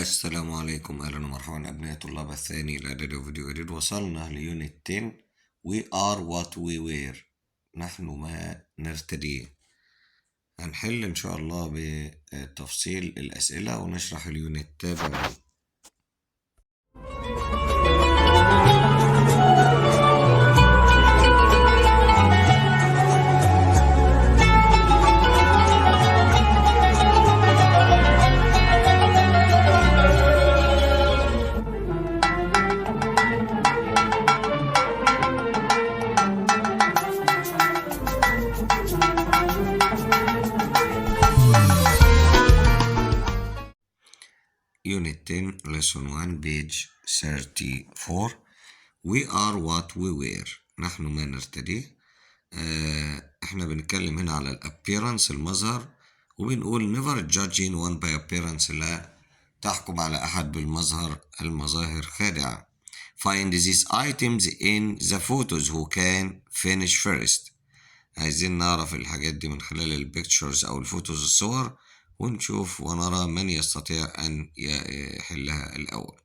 السلام عليكم، أهلا ومرحبا أبناء طلاب الثاني الإعدادي وفيديو جديد. وصلنا ليونت 10. We are what we wear. نحن ما نرتديه. هنحل إن شاء الله بتفصيل الأسئلة ونشرح اليونت. تابعوا. Unit 10 Lesson 1 page 34. We are what we wear. نحن ما نرتديه. احنا بنتكلم هنا على الابيرنس، المظهر، وبنقول never judging one by appearance. لا تحكم على أحد بالمظهر، المظاهر خادعة. Find these items in the photos who can finish first. عايزين نعرف الحاجات دي من خلال البيكتشرز أو الفوتوز، الصور، ونشوف ونرى من يستطيع أن يحلها الأول.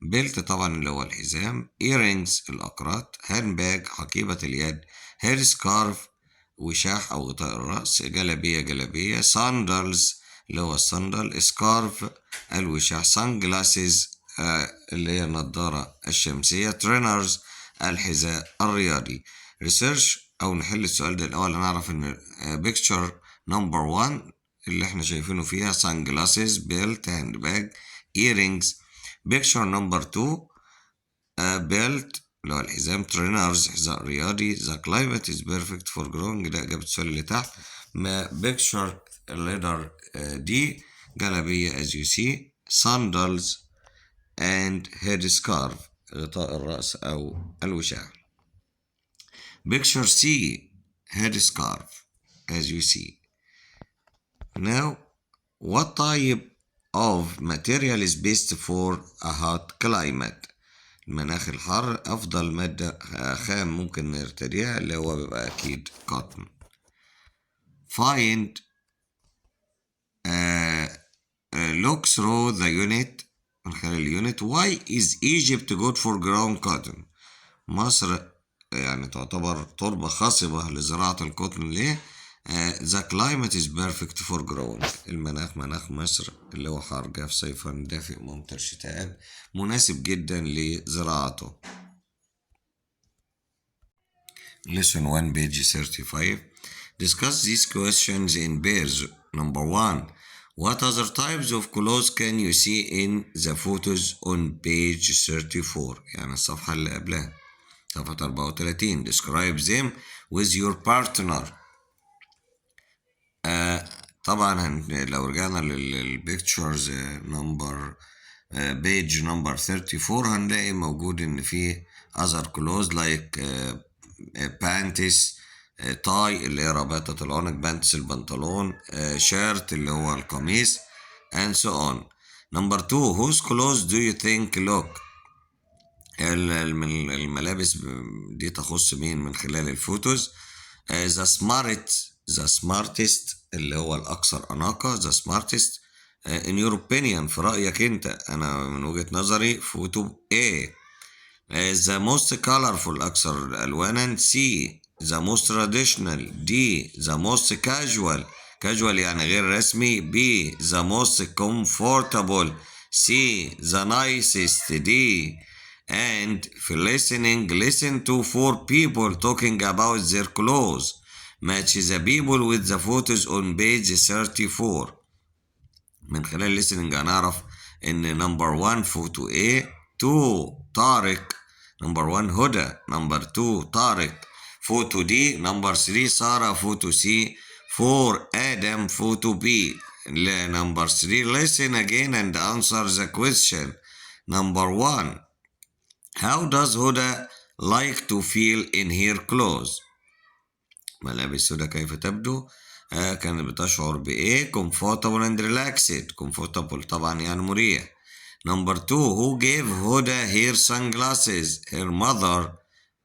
بيلت طبعا اللي هو الحزام، earrings الأقراط، هاندباج حقيبة اليد، هير سكارف وشاح أو غطاء الرأس، جلابية، ساندلز اللي هو الصندل، سكارف الوشاح، سان جلاسز اللي هي النضارة الشمسية، ترينرز الحذاء الرياضي. ريسيرش أو نحل السؤال ده الأول. نعرف إن بيكتشر نمبر 1 اللي احنا شايفينه فيها سان جلاسز، بيلت، هاند باج، ايرينجز. بيكتشر نمبر 2 بيلت اللي هو الحزام، ترينرز حذاء رياضي، ذا كلايمت از بيرفكت فور جروينج. ده إجابة السؤال اللي تحت. ما بيكتشر ليدر دي جلابية as you see، sandals and head scarf غطاء الرأس أو الوشاح. Picture C head scarf as you see. Now, what type of material is best for a hot climate? المناخ الحار أفضل مادة خام ممكن نرتديها اللي هو بيبقى أكيد cotton. Find look through the unit. من خلال اليونت. Why is Egypt good for growing cotton? مصر يعني تعتبر تربة خصبة لزراعة القطن. ليه؟ The climate is perfect for growing. المناخ، مناخ مصر اللي هو حار جاف صيفا دافئ ممطر شتاء، مناسب جدا لزراعته. Lesson 1 page 35. Discuss these questions in pairs. Number 1. What other types of clothes can you see in the photos on page 34؟ يعني الصفحة اللي قبلها، صفحة 34. Describe them with your partner. طبعا لو رجعنا للبيكتشرز نمبر بيج نمبر 34 هنلاقي موجود ان في other clothes like panties، تاي اللي هي رباطة العنق، بانتس البنطلون، شيرت اللي هو القميص، and so on. Number 2. Whose clothes do you think look؟ الملابس دي تخص مين من خلال الفوتوز؟ the smartest اللي هو الأكثر أناقة، the smartest in your opinion في رأيك أنت. أنا من وجهة نظري فوتو A. the most colorful أكثر ألوانا C. the most traditional D. the most casual يعني غير رسمي B. the most comfortable C. the nicest D. and في listening listen to 4 people talking about their clothes. match the people with the photos on page 34. من خلال listening هنعرف ان number 1 فوتو A. 2 طارق. number 1 هدى. number 2 طارق. فوتو D. number 3 سارة. فوتو C. 4 آدم. فوتو B. number 3 listen again and answer the question. number 1. How does Huda like to feel in her clothes؟ ملابس هدى كيف تبدو؟ كانت بتشعر بإيه؟ comfortable and relaxed. comfortable طبعا يعني مريح. number 2. Who gave Huda her sunglasses؟ her mother.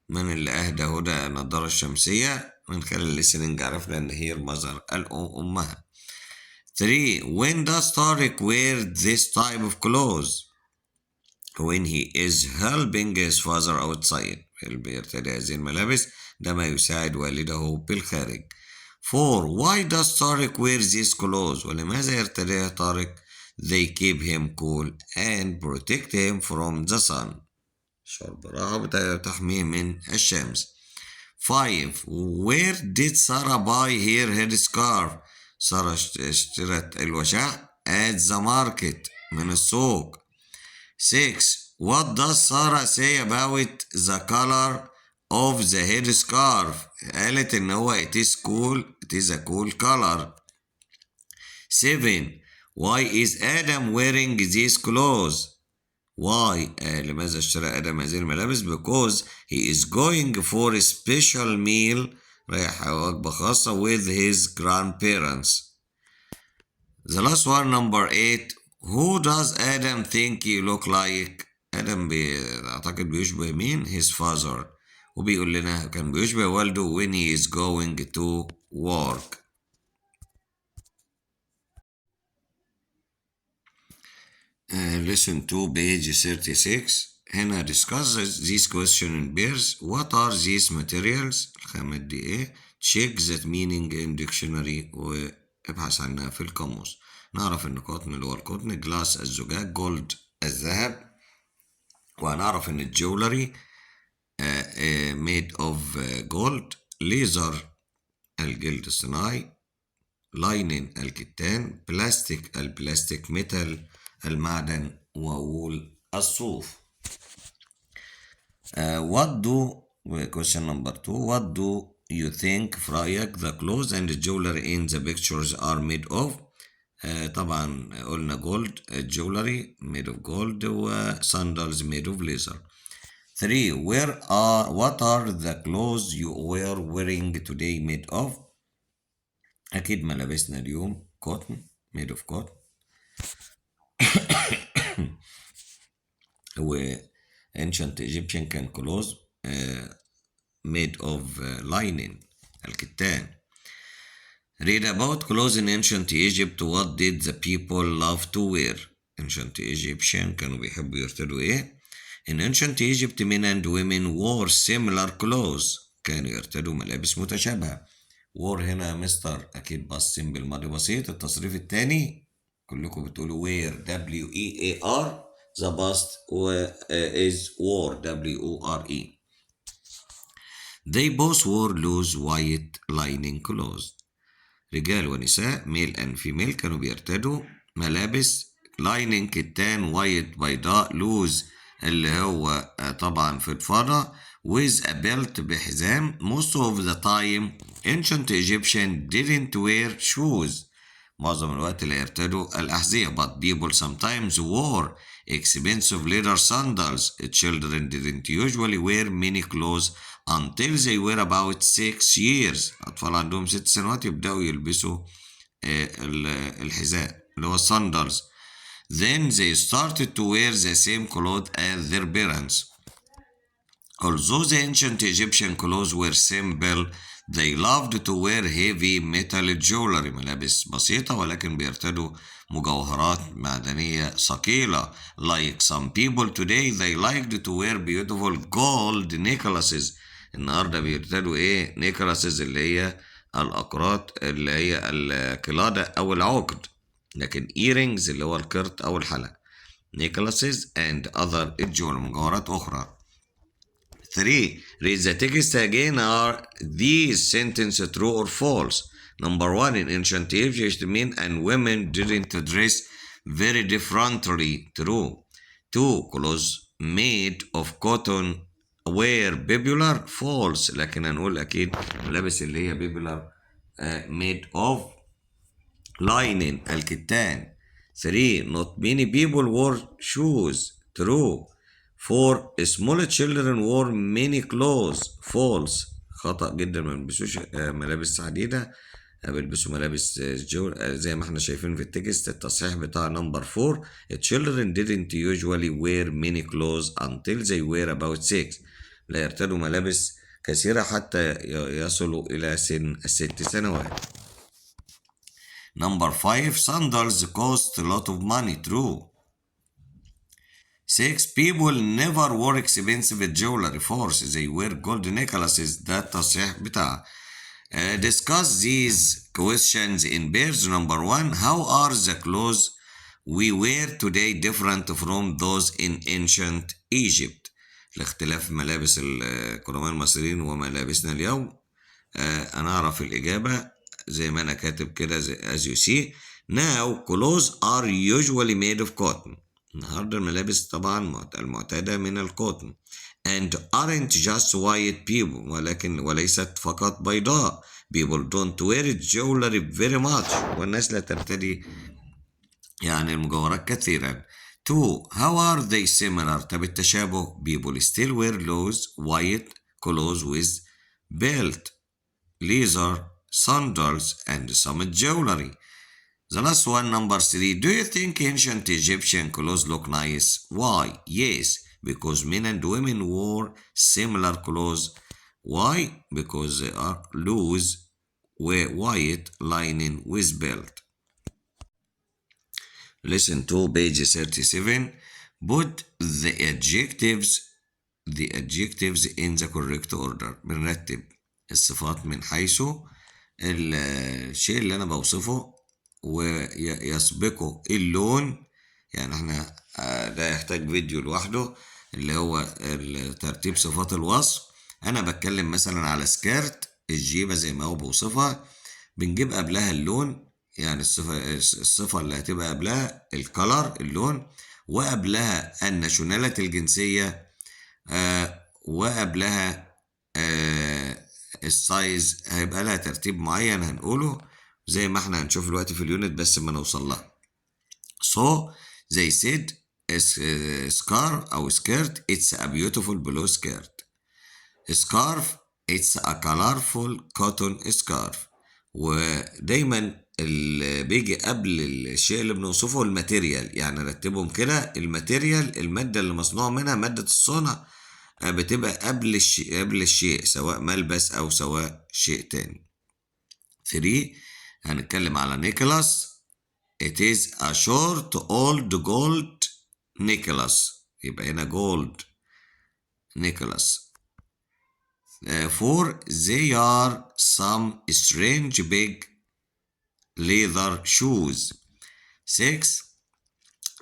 من اللي أهدى هدى النضارة الشمسية؟ من خلال listening عرفنا إن her mother أمها. 3. When does Tariq wear this type of clothes? When he is helping his father outside. بيرتدي هذه الملابس ده ما يساعد والده بالخارج. 4. Why does Tariq wear these clothes? ولماذا يرتديها طارق؟ They keep him cool and protect him from the sun. شرب راحة تحميه من الشمس. 5. Where did Sarah buy her headscarf? سارة اشترت الوشاح at the market من السوق. 6. What does Sarah say about the color of the headscarf? قالت إن هو it is a cool color. 7. Why is Adam wearing these clothes? Why؟ لماذا اشترى آدم هذه الملابس؟ Because he is going for a special meal. رايح وجبة خاصة with his grandparents. The last one, number 8. Who does Adam think he look like? آدم أعتقد بيشبه مين؟ His father. وبيقول لنا كان بيشبه والده when he is going to work. Listen to page 36. هنا discusses these question in pairs. What are these materials? الخامات دي ايه؟ Check that meaning in dictionary وابحث عنها في القاموس. نعرف ان قطن اللي هو القطن، جلاس الزجاج، جولد الذهب، وهنعرف ان الجولري made of gold، ليزر الجلد الصناعي، لاينين الكتان، بلاستيك البلاستيك، ميتال المعدن، ووول الصوف. What do question number 2. What do you think في رأيك the clothes and the jewelry in the pictures are made of? طبعا قلنا gold jewelry made of gold و sandals made of leather. 3. What are the clothes you were wearing today made of? أكيد ملابسنا اليوم cotton made of cotton. و ancient Egyptian كان clothes made of lining الكتان. Read about clothes in ancient Egypt. What did the people love to wear? Ancient Egyptian كانوا بيحبوا يرتدوا ايه؟ In ancient Egypt men and women wore similar clothes. كانوا يرتدوا ملابس متشابهة. wore هنا مستر أكيد باصين بالماضي بسيط. التصريف الثاني كلكم بتقولوا wear W-E-A-R. The past is wore W-O-R-E. They both wore loose white lining clothes. رجال ونساء male and female كانوا بيرتدوا ملابس lining كتان وايت بيضاء loose اللي هو طبعا فضفاضة with a belt بحزام. Most of the time ancient Egyptian didn't wear shoes. معظم الوقت لا يرتدوا الأحذية. But people sometimes wore expensive leather sandals. Children didn't usually wear many clothes until they were about 6 years. أطفال عندهم 6 سنوات يبدأوا يلبسوا الحذاء اللي هو sandals. Then they started to wear the same clothes as their parents. Although the ancient Egyptian clothes were simple, they loved to wear heavy metal jewelry. ملابس بسيطة ولكن بيرتدوا مجوهرات معدنية ثقيلة. Like some people today, they liked to wear beautiful gold necklaces. النهاردة بيرتدوا ايه؟ necklaces اللي هي الأقراط اللي هي القلادة أو العقد. لكن earrings اللي هو القرط أو الحلق. necklaces and other jewelry مجوهرات أخرى. 3. Read the text again. Are these sentences true or false? Number 1. In ancient Egypt, men and women didn't dress very differently. True. 2. Clothes made of cotton were popular. False. لكن هنقول أكيد ملابس اللي هي popular made of lining الكتان. 3. Not many people wore shoes. True. 4. Small children wore many clothes. False. خطأ جدا. ما بيلبسوش ملابس عديدة. بيلبسوا ملابس زي ما احنا شايفين في التكست. التصحيح بتاع نمبر 4. Children didn't usually wear many clothes until they were about 6. لا يرتدوا ملابس كثيرة حتى يصلوا إلى سن 6 سنوات. Number 5, sandals cost a lot of money. True. 6, people never wore expensive jewelry. Fourth, they wear gold necklaces. ده التصحيح بتاعها. Discuss these questions in pairs. Number 1, how are the clothes we wear today different from those in ancient Egypt؟ لاختلاف ملابس القدماء المصريين وملابسنا اليوم. أنا أعرف الإجابة زي ما أنا كاتب كده as you see. Now clothes are usually made of cotton. النهاردة الملابس طبعا المعتادة من القطن. And aren't just white people. وليست فقط بيضاء. People don't wear jewelry very much. والناس لا ترتدي يعني المجوهرات كثيرا. 2, how are they similar؟ طب التشابه. People still wear loose white clothes with belt, leather, sandals, and some jewelry. The last one, number 3. Do you think ancient Egyptian clothes look nice? Why? Yes, because men and women wore similar clothes. Why? Because they are loose, white lining with belt. Listen to page 37. Put the adjectives in the correct order. بنرتب الصفات من حيث الشيء اللي أنا بوصفه ويسبقه اللون. يعني احنا ده يحتاج فيديو لوحده اللي هو ترتيب صفات الوصف. انا بتكلم مثلا على سكيرت، الجيبة زي ما هو بوصفها بنجيب قبلها اللون، يعني الصفة اللي هتبقى قبلها الكلر اللون، وقبلها الناشوناليتي الجنسية، وقبلها السايز هيبقى لها ترتيب معين هنقوله زي ما احنا هنشوف دلوقتي في اليونت بس ما نوصل لها. So they said scarf أو skirt it's a beautiful blue skirt. scarf it's a colorful cotton scarf. ودايما اللي بيجي قبل الشيء اللي بنوصفه الماتيريال، يعني رتبهم كده. الماتيريال المادة اللي مصنوع منها مادة الصنع بتبقى قبل الشيء سواء ملبس أو سواء شيء تاني. 3 هنتكلم على نيكلاس. It is a short old gold necklace. يبقى هنا gold necklace. 4 they are some strange big leather shoes. 6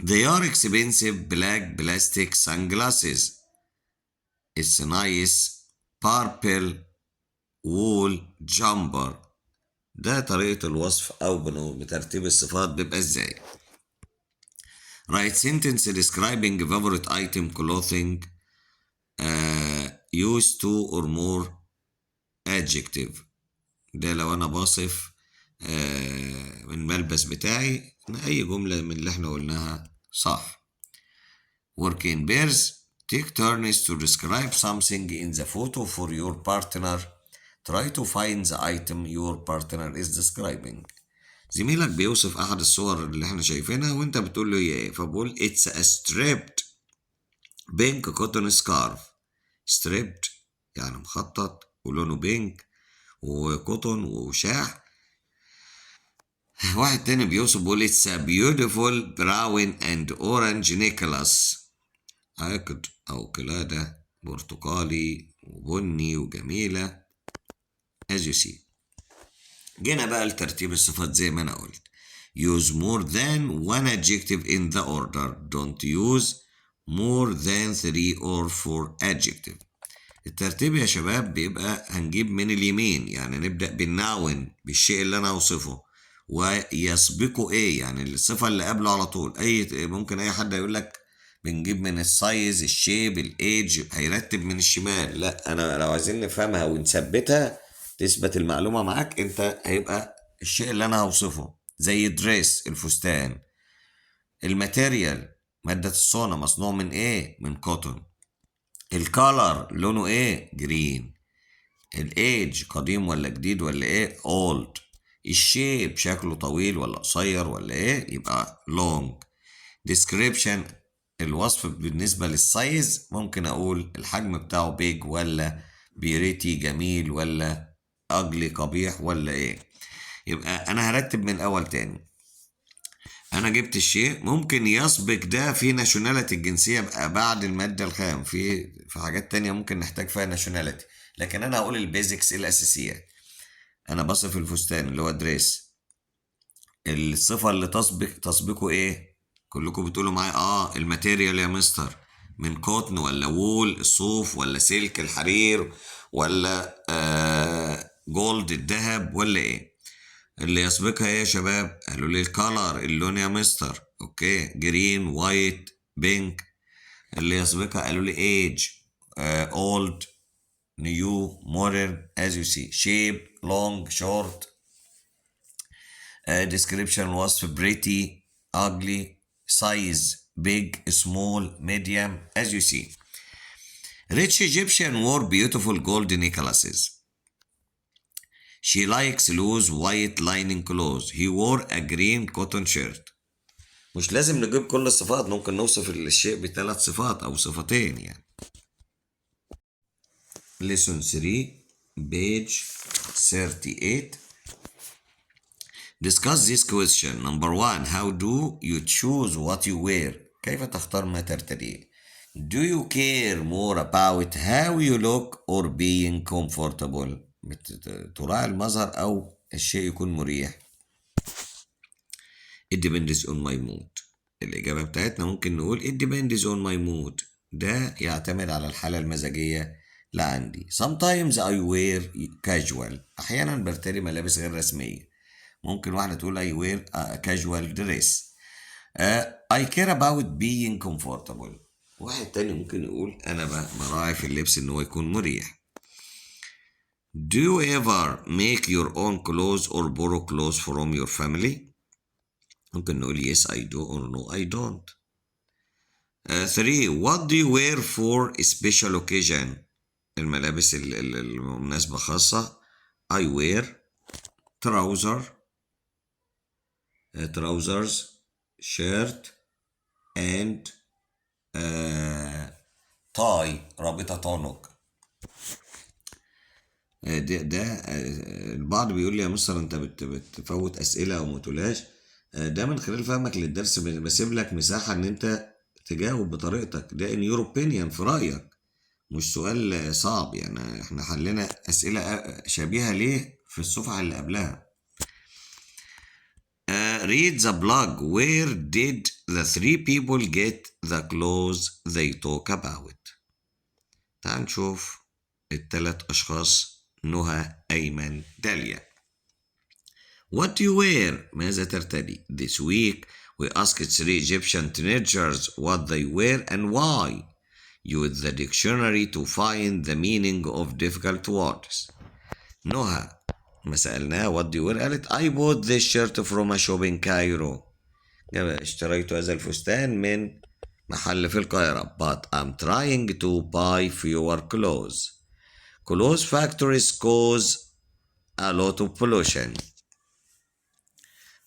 they are expensive black plastic sunglasses. It's a nice purple wool jumper. ده طريقة الوصف أو بترتيب الصفات بيبقى ازاي. Write sentence describing favorite item clothing use two or more adjective. ده لو أنا بصف من الملبس بتاعي أي جملة من اللي احنا قلناها صح. Work in pairs. Take turns to describe something in the photo for your partner. Try to find the item your partner is describing. زميلك بيوصف أحد الصور اللي احنا شايفينها وانت بتقول له ايه، فبقول it's a stripped pink cotton scarf. stripped يعني مخطط ولونه بينك وكوتون وشاح. واحد تاني بيوصف بيقول it's a beautiful brown and orange necklace. عقد أو قلادة برتقالي وبني وجميلة as you see. جينا بقى لترتيب الصفات زي ما أنا قلت. Use more than one adjective in the order. Don't use more than 3 or 4 adjectives. الترتيب يا شباب بيبقى هنجيب من اليمين، يعني نبدأ بالناون بالشيء اللي أنا أوصفه ويسبقه إيه، يعني الصفة اللي قبله على طول. ممكن أي حد يقول لك بنجيب من السايز الشيب الايدج، هيرتب من الشمال. لا، أنا لو عايزين نفهمها ونثبتها تثبت المعلومة معاك انت، هيبقى الشيء اللي انا هوصفه زي دريس الفستان. الماتيريال مادة الصنع مصنوع من ايه؟ من كوتون. الكالر لونه ايه؟ جرين. الايدج قديم ولا جديد ولا ايه؟ اولد. الشيب شكله طويل ولا قصير ولا ايه؟ يبقى لونج. description الوصف بالنسبة للسايز ممكن اقول الحجم بتاعه بيج ولا بيريتي جميل ولا أجلي قبيح ولا إيه. يبقى أنا هرتب من الأول تاني. أنا جبت الشيء ممكن يسبق ده في ناشوناليتي، الجنسية بقى بعد المادة الخام، في حاجات تانية ممكن نحتاج فيها ناشوناليتي، لكن أنا هقول البيزكس الأساسيات. أنا بصف الفستان اللي هو دريس، الصفة اللي تسبقه إيه؟ كلكم بتقولوا معايا الماتيريال يا مستر، من كوتن ولا وول الصوف ولا سلك الحرير ولا جولد الذهب ولا إيه؟ اللي يسبقها ايه يا شباب؟ قالوا لي الكالر، اللون يا مستر. اوكي، جرين، وايت، بينك. اللي يسبقها قالوا لي ايج، اولد، نيو، مودرن. as you see shape long short. description وصف pretty ugly. size big small medium. as you see rich Egyptian wore beautiful gold necklaces. She likes loose white lining clothes. He wore a green cotton shirt. مش لازم نجيب كل الصفات، ممكن نوصف الشيء بثلاث صفات أو صفتين يعني. lesson 3 page 38. discuss this question. number 1 how do you choose what you wear؟ كيف تختار ما ترتديه؟ do you care more about how you look or being comfortable؟ تراعي المظهر أو الشيء يكون مريح. it depends on my mood. الإجابة بتاعتنا ممكن نقول it depends on my mood. ده يعتمد على الحالة المزاجية لا عندي. sometimes I wear casual. أحيانا برتدي ملابس غير رسمية. ممكن واحدة تقول I wear casual dress. I care about being comfortable. واحد تاني ممكن يقول أنا براعي في اللبس إن هو يكون مريح. do you ever make your own clothes or borrow clothes from your family؟ ممكن نقول yes I do or no I don't. 3 what do you wear for a special occasion؟ الملابس المناسبة خاصة. I wear trousers shirt and tie رابطة عنق. ده البعض بيقول لي يا مستر انت بتفوت اسئله او ما تقولهاش. ده من خلال فهمك للدرس بسيب لك مساحه ان انت تجاوب بطريقتك. ده ان يور اوبينيون، في رايك، مش سؤال صعب يعني. احنا حلينا اسئله شبيهه ليه في الصفحه اللي قبلها. read the blog. where did the 3 people get the clothes they talk about؟ تعال نشوف الثلاث اشخاص، نهى، أيمن، داليا. What do you wear؟ ماذا ترتدي؟ This week we asked 3 Egyptian teenagers what they wear and why. Use the dictionary to find the meaning of difficult words. نهى ما سألناها what do you wear قالت I bought this shirt from a shop in Cairo. اشتريت هذا الفستان من محل في القاهرة. But I'm trying to buy fewer clothes. Clothes factories cause a lot of pollution.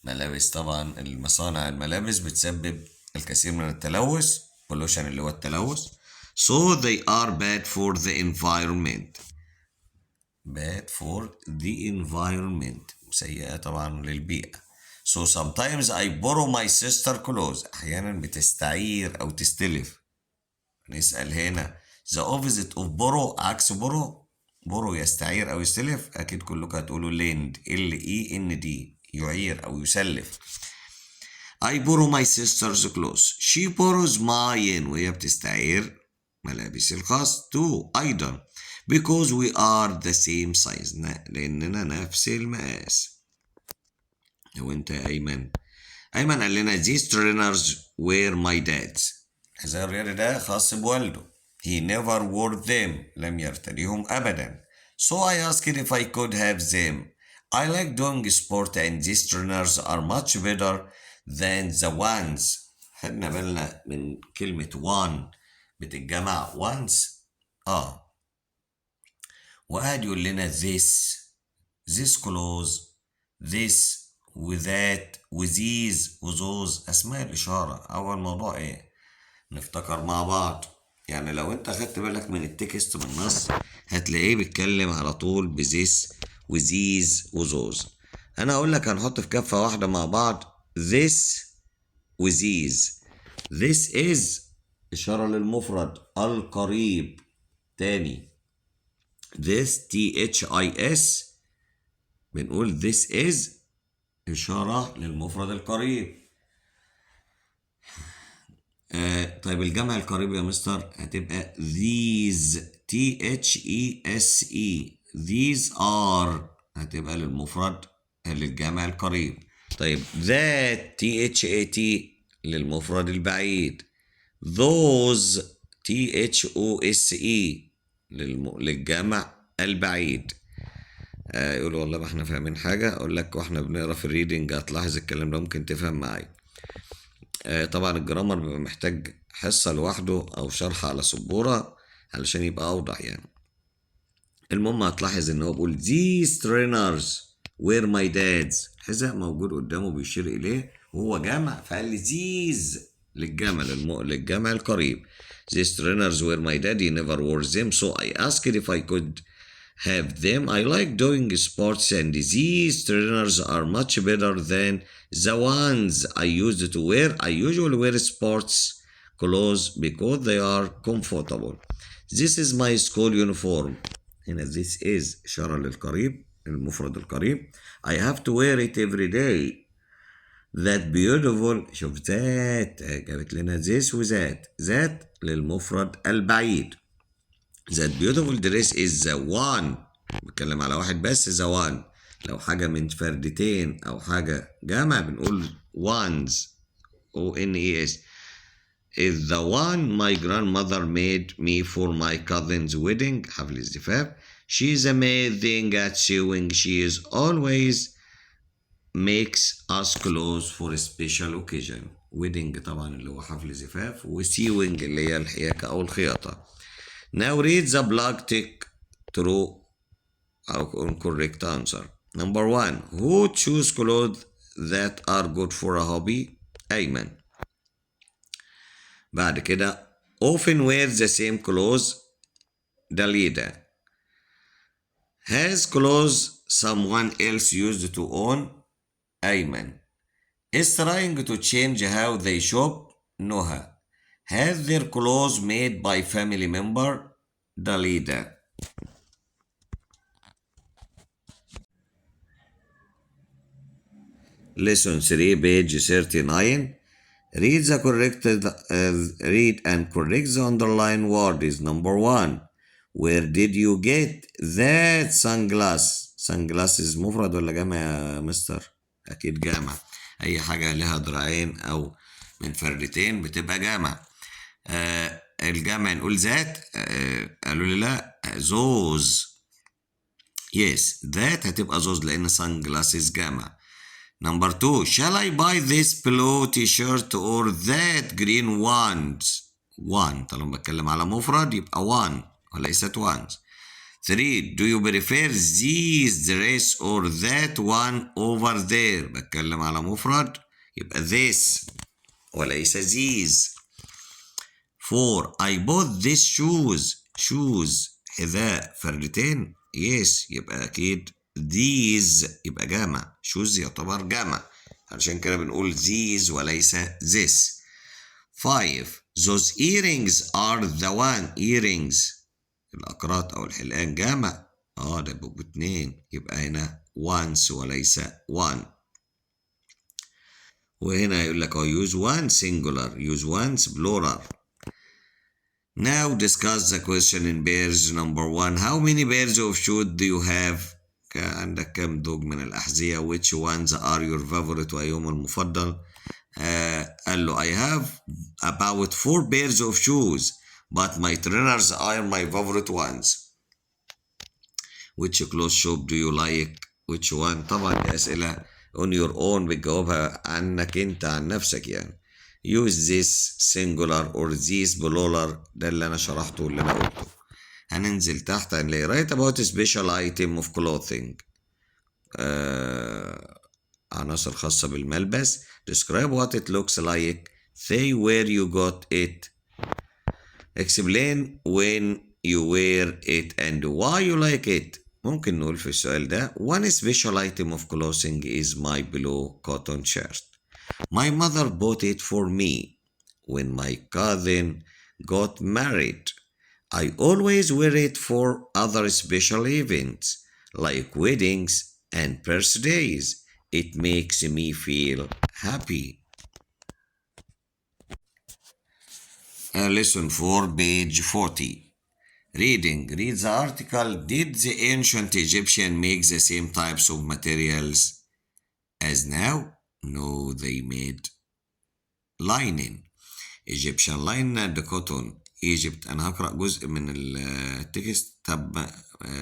ملابس، طبعا المصانع الملابس بتسبب الكثير من التلوث. pollution اللي هو التلوث. so they are bad for the environment. bad for the environment، سيئة طبعا للبيئة. so sometimes I borrow my sister clothes. أحيانا بتستعير أو تستلف. نسأل هنا the opposite of borrow، عكس borrow يستعير أو يستلف. أكيد كلكم هتقولوا lend، L-E-N-D، يعير أو يسلف. I borrow my sister's clothes. she borrows mine، وهي بتستعير ملابس الخاص too أيضا. because we are the same size، لأننا نفس المقاس. وانت يا أيمن قال لنا these trainers were my dad's. حذاء الرياضي ده خاص بوالده. he never wore them، لم يرتديهم أبدا. so I asked if I could have them. I like doing sport and these trainers are much better than the ones. خدنا بالنا من كلمة one بتتجمع once. وقعد يقول لنا this clothes، this وذات وذيز وذوز، أسماء الإشارة. أول موضوع إيه؟ نفتكر مع بعض. يعني لو أنت خدت بالك من التكست من النص هتلاقيه بيتكلم على طول بذيس وذيز وذوز. أنا أقول لك هنحط في كفة واحدة مع بعض this و these. this is إشارة للمفرد القريب. تاني this THIS بنقول this is إشارة للمفرد القريب. طيب الجمع القريب يا مستر هتبقى these THESE. these are هتبقى للمفرد للجمع القريب. طيب that THAT للمفرد البعيد. those THOSE للجمع البعيد. يقولوا والله ما احنا فاهمين حاجة. اقول لك واحنا بنقرا في الريدنج هتلاحظ الكلام ده ممكن تفهم معايا. طبعا الجرامر بيبقى محتاج حصة لوحده او شرح على سبورة علشان يبقى اوضح يعني. المهم هتلاحظ ان هو بيقول these trainers were my dad's. الحذاء موجود قدامه بيشير اليه وهو جمع فقال لي these للجمع للجمع القريب. these trainers were my dad, he never wore them so I asked if I could have them. I like doing sports and these trainers are much better than the ones I used to wear. I usually wear sports clothes because they are comfortable. This is my school uniform. هنا this is إشارة للقريب المفرد القريب. I have to wear it every day. That beautiful. شوف that جابت لنا this و that للمفرد البعيد. That beautiful dress is the one. بتكلم على واحد بس the one. لو حاجة من فردتين أو حاجة جمع بنقول ones ONES. is the one my grandmother made me for my cousin's wedding. حفل الزفاف. She is amazing at sewing. She is always makes us clothes for a special occasion. wedding طبعا اللي هو حفل زفاف و sewing اللي هي الحياكة أو الخياطة. Now read the block tick true or correct answer. Number 1. Who choose clothes that are good for a hobby? أيمن. بعد كده often wears the same clothes. Dalida. Has clothes someone else used to own. أيمن. Is trying to change how they shop. Noha. Has their clothes made by family member. Dalida. Lesson 3 page 39. Read and correct the underlined word is number 1. Where did you get that sunglass? Sunglasses مفرد ولا جمع يا مستر؟ أكيد جمع. أي حاجة لها ذراعين أو من فردتين بتبقى جمع. الجمع نقول ذات. قالوا لي لا those. Yes that هتبقى those لأن sunglasses جمع. Number 2. Shall I buy this blue t-shirt or that green ones? One. طالما بتكلم على مفرد يبقى one وليست ones. 3. Do you prefer this dress or that one over there? بتكلم على مفرد يبقى this وليس these. 4. I bought these shoes. shoes حذاء فردتين. yes يبقى أكيد these يبقى جمع. shoes يعتبر جمع علشان كده بنقول these وليس this. 5. Those earrings are the one. earrings الأقراط أو الحلقان جمع. ده بيبقوا 2 يبقى هنا once وليس one. وهنا يقول لك use one singular use once plural. Now discuss the question in pairs. Number 1. How many pairs of shoes do you have? عندك كم زوج من الأحذية. which ones are your favorite وأيهم المفضل؟ قال له I have about 4 pairs of shoes but my trainers are my favorite ones. which clothes shop do you like? which one؟ طبعا دي أسئلة on your own بتجاوبها عنك أنت عن نفسك يعني. use this singular or this plural. ده اللي أنا شرحته واللي أنا قلته. هننزل تحت هنلاقي write about a special item of clothing. عناصر خاصة بالملبس. describe what it looks like. say where you got it. explain when you wear it and why you like it. ممكن نقول في السؤال ده one special item of clothing is my blue cotton shirt. My mother bought it for me when my cousin got married. I always wear it for other special events like weddings and birthdays. It makes me feel happy. Lesson 4, page 40. Reading. Read the article. Did the ancient Egyptian make the same types of materials as now? No, they made linen. Egyptian linen and cotton. Egypt. أنا هقرأ جزء من التكست. طب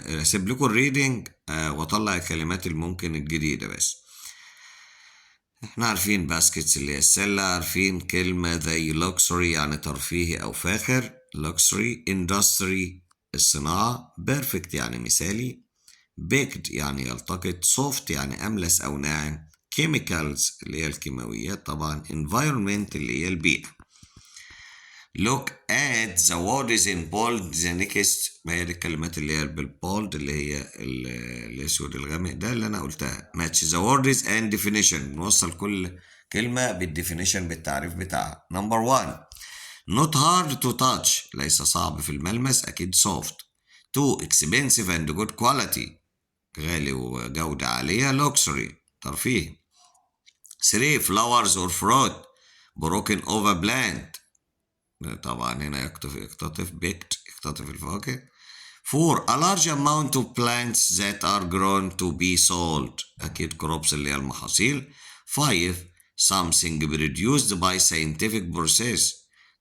أسيب لكم الريدنج وأطلع الكلمات الممكن الجديدة بس. احنا عارفين baskets اللي هي السلة، عارفين كلمة زي luxury يعني ترفيهي أو فاخر، luxury. industry الصناعة. perfect يعني مثالي. baked يعني يلتقط. soft يعني أملس أو ناعم. chemicals اللي هي الكيماويات طبعا. environment اللي هي البيئة. look at the words in bold the next. ما هي دي الكلمات اللي هي بالبولد اللي هي الاسود الغامق ده اللي انا قلتها. match the words and definition. نوصل كل كلمة بالديفينيشن بالتعريف بتاعها. number 1 not hard to touch ليس صعب في الملمس أكيد soft. 2 expensive and good quality غالي وجودة عالية luxury ترفيه. 3 flowers or fruit broken over plant طبعا هنا يقتطف بيكت يقتطف الفواكه. 4 a large amount of plants that are grown to be sold أكيد crops اللي هي المحاصيل. 5 something produced by scientific process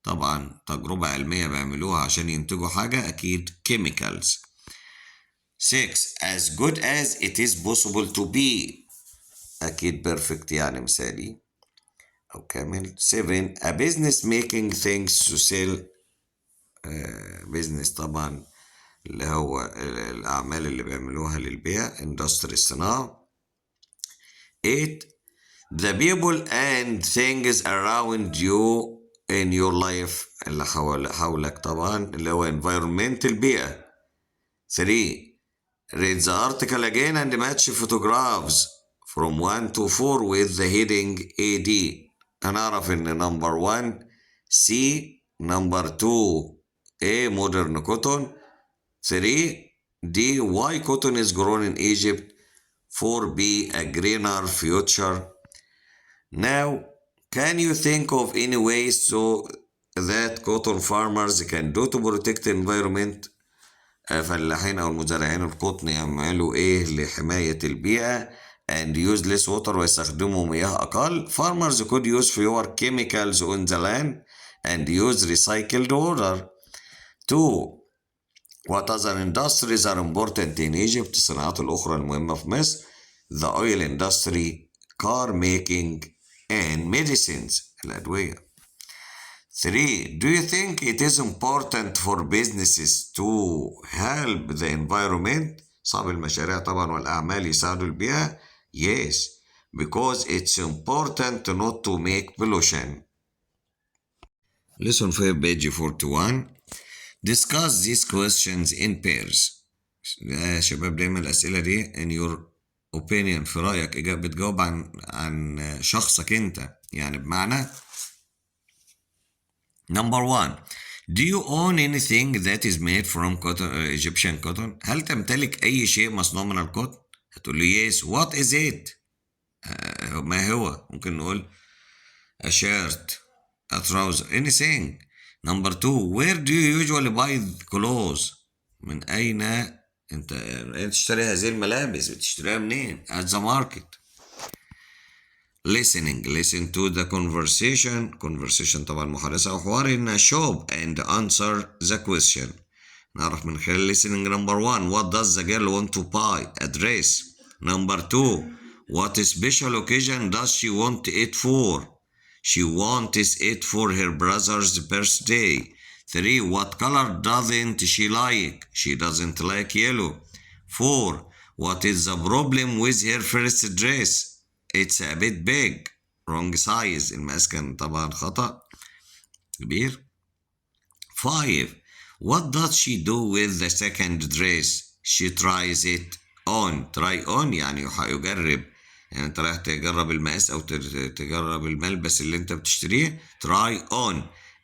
طبعا تجربة علمية بيعملوها عشان ينتجوا حاجة أكيد chemicals. 6 as good as it is possible to be أكيد perfect يعني مثالي أو كامل. 7 a business making things to sell business طبعا اللي هو الأعمال اللي بيعملوها للبيع industry الصناعة. 8 the people and things around you in your life اللي حولك طبعا اللي هو environment البيئة. 3 read the article again and match photographs from 1 to 4 with the heading AD. هنعرف ان number 1 C number 2 A modern cotton. 3 D why cotton is grown in Egypt. 4 B a greener future. Now can you think of any ways so that cotton farmers can do to protect the environment. فلاحين أو المزارعين القطن يعملوا إيه لحماية البيئة and use less water ويستخدموا مياه أقل. Farmers could use fewer chemicals on the land and use recycled water. 2 what other industries are important in Egypt. الصناعات الأخرى المهمة في مصر. The oil industry, car making and medicines الأدوية. 3 do you think it is important for businesses to help the environment. صعب المشاريع طبعا والأعمال يساعدوا البيئة. Yes because it's important not to make pollution. Lesson 5 page 41 discuss these questions in pairs. يا شباب دايما الأسئلة دي in your opinion في رأيك بتجاوب عن شخصك انت يعني بمعنى number 1 do you own anything that is made from cotton, Egyptian cotton. هل تمتلك أي شيء مصنوع من القطن؟ هتقول لي yes what is it. ما هو ممكن نقول a shirt a trouser anything. number 2 where do you usually buy clothes. من أين أنت تشتري هذه الملابس بتشتريها منين. at the market. listening listen to the conversation طبعا محادثة أو حوار in a shop and answer the question. نعرف من خلال listening number 1 what does the girl want to buy a dress. number 2 what special occasion does she want it for. she wants it for her brother's birthday. 3 what color doesn't she like. she doesn't like yellow. 4 what is the problem with her first dress. it's a bit big wrong size المقاس كان طبعا خطأ كبير. 5 what does she do with the second dress. she tries it on. try on يعني يجرب، يعني انت رايح تجرب المقاس او تجرب الملبس اللي انت بتشتريه. try on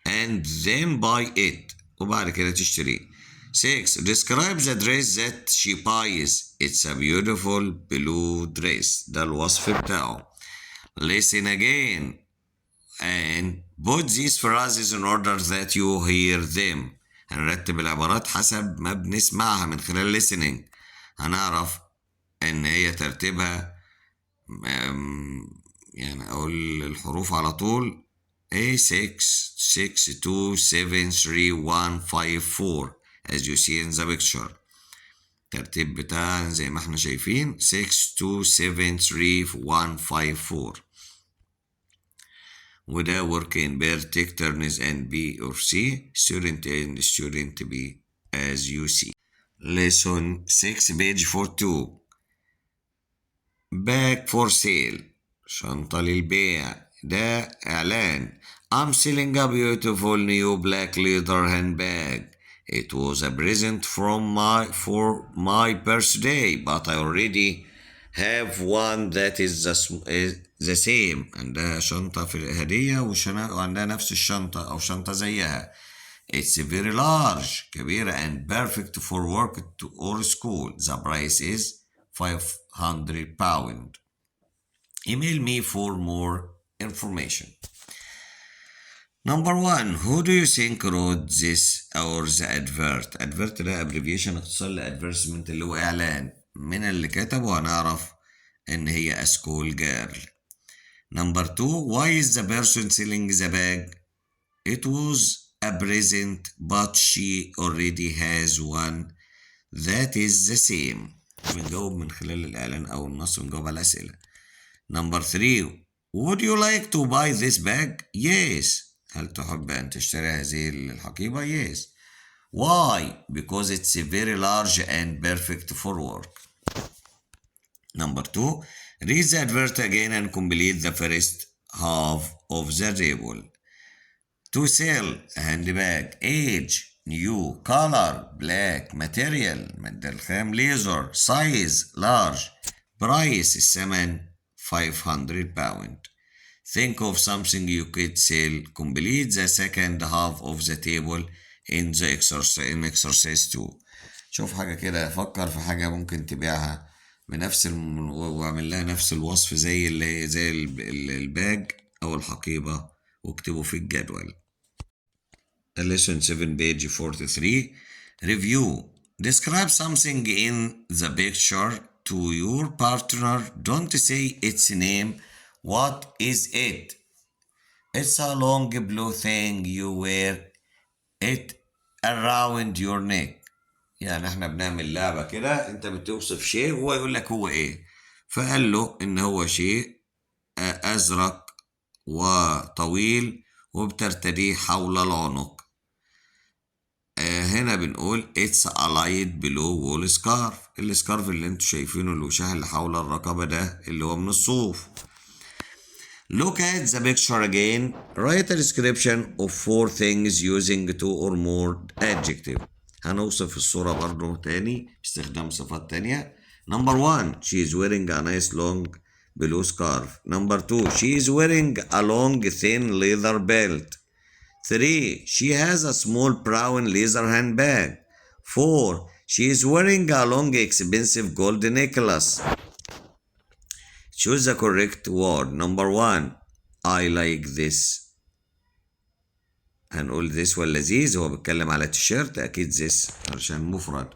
and then buy it، وبعد كده تشتريه. 6. describe the dress that she buys. it's a beautiful blue dress. ده الوصف بتاعه. listen again and put these phrases in order that you hear them. هنرتب العبارات حسب ما بنسمعها من خلال listening. هنعرف ان هي ترتيبها، يعني اقول الحروف على طول. A 6 6 2 7 3 1 5 4 as you see in the picture. الترتيب بتاعها زي ما احنا شايفين 6 2 7 3 1 5 4. وده work in pair. take turns and B or C. student A and student B as you see. lesson 6 page 42. bag for sale. شنطة للبيع. ده إعلان. I'm selling a beautiful new black leather handbag. It was a present for my birthday, but I already have one that is the same. عندها شنطة في هدية وعندها نفس الشنطة أو شنطة زيها. It's very large، كبيرة and perfect for work or school. The price is £500. Email me for more information. Number 1. Who do you think wrote this or the advert? advert ده abbreviation اختصار لadvertisement اللي هو إعلان. من اللي كتبه هنعرف إن هي a school girl. Number 2. Why is the person selling the bag? It was a present but she already has one that is the same. بنجاوب من خلال الإعلان أو النص، بنجاوب على الأسئلة. Number 3. Would you like to buy this bag? Yes. هل تحب أن تشتري هذه الحقيبة؟ Yes. Why? Because it's very large and perfect for work. Number 2. Read the advert again and complete the first half of the table. To sell a handbag. age new. color black. material مادة الخام leather. size large. price الثمن £500. think of something you could sell. complete the second half of the table in exercise 2. شوف حاجة كده، فكر في حاجة ممكن تبيعها بنفس واعمل لها نفس الوصف زي الباج أو الحقيبة واكتبه في الجدول. lesson 7 page 43. review. describe something in the picture to your partner. don't say its name. what is it? it's a long blue thing you wear it around your neck. يعني احنا بنعمل لعبة كده، انت بتوصف شيء وهو يقول لك هو ايه. فقال له ان هو شيء ازرق وطويل وبترتديه حول العنق. هنا بنقول it's a light blue wool scarf. السكارف اللي انتوا شايفينه الوشاح اللي حول الرقبة ده اللي هو من الصوف. look at the picture again. write a description of 4 things using 2 or more adjectives. هنوصف الصورة برضو تاني باستخدام صفات تانية. Number 1. she is wearing a nice long blue scarf. Number 2. she is wearing a long thin leather belt. 3. she has a small brown leather handbag. 4. she is wearing a long expensive gold necklace. choose the correct word. Number 1. I like this. هنقول this واللذيذ، هو بيتكلم على تيشيرت أكيد this عشان مفرد.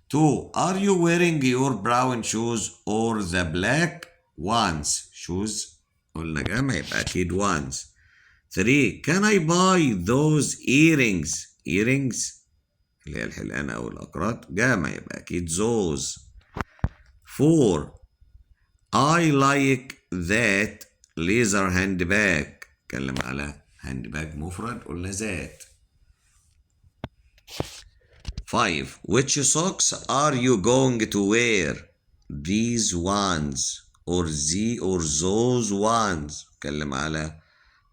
2. are you wearing your brown shoes or the black ones? shoes قلنا جمع يبقى أكيد ones. 3. can I buy those earrings? earrings اللي هي الحلقانة أو الأقراط جمع يبقى أكيد those. 4. I like that leather handbag. اتكلم على handbag مفرد قلنا ذات. 5. which socks are you going to wear? these ones or those ones. اتكلم على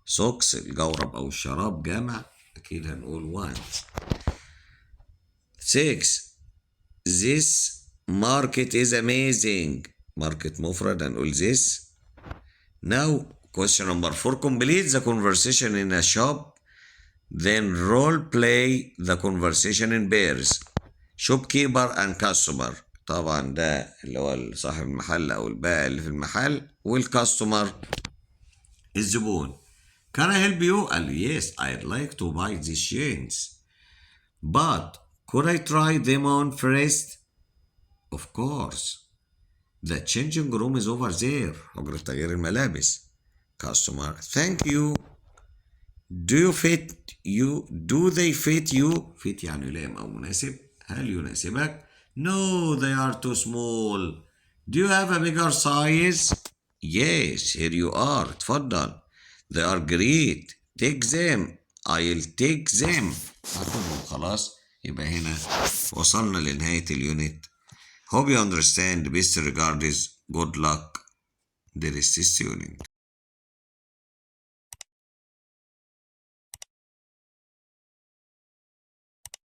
socks الجورب أو الشراب جمع أكيد هنقول ones. 6. this market is amazing. market مفرد هنقول this. Now question number 4. Complete the conversation in a shop, then role play the conversation in pairs. shopkeeper and customer. طبعا ده اللي هو صاحب المحل او البائع اللي في المحل، والكاستمر الزبون. Can I help you? قال yes, I'd like to buy these chains. But could I try them on first? Of course. The changing room is over there. حجرة تغيير الملابس. Customer, thank you. Do they fit you? fit يعني يلائم أو مناسب. هل يناسبك؟ No, they are too small. Do you have a bigger size? Yes, here you are. اتفضل. They are great. Take them. I'll take them. هاخدهم خلاص. يبقى هنا وصلنا لنهاية اليونت. Hope you understand. Best regards. Good luck. The rest is tuning.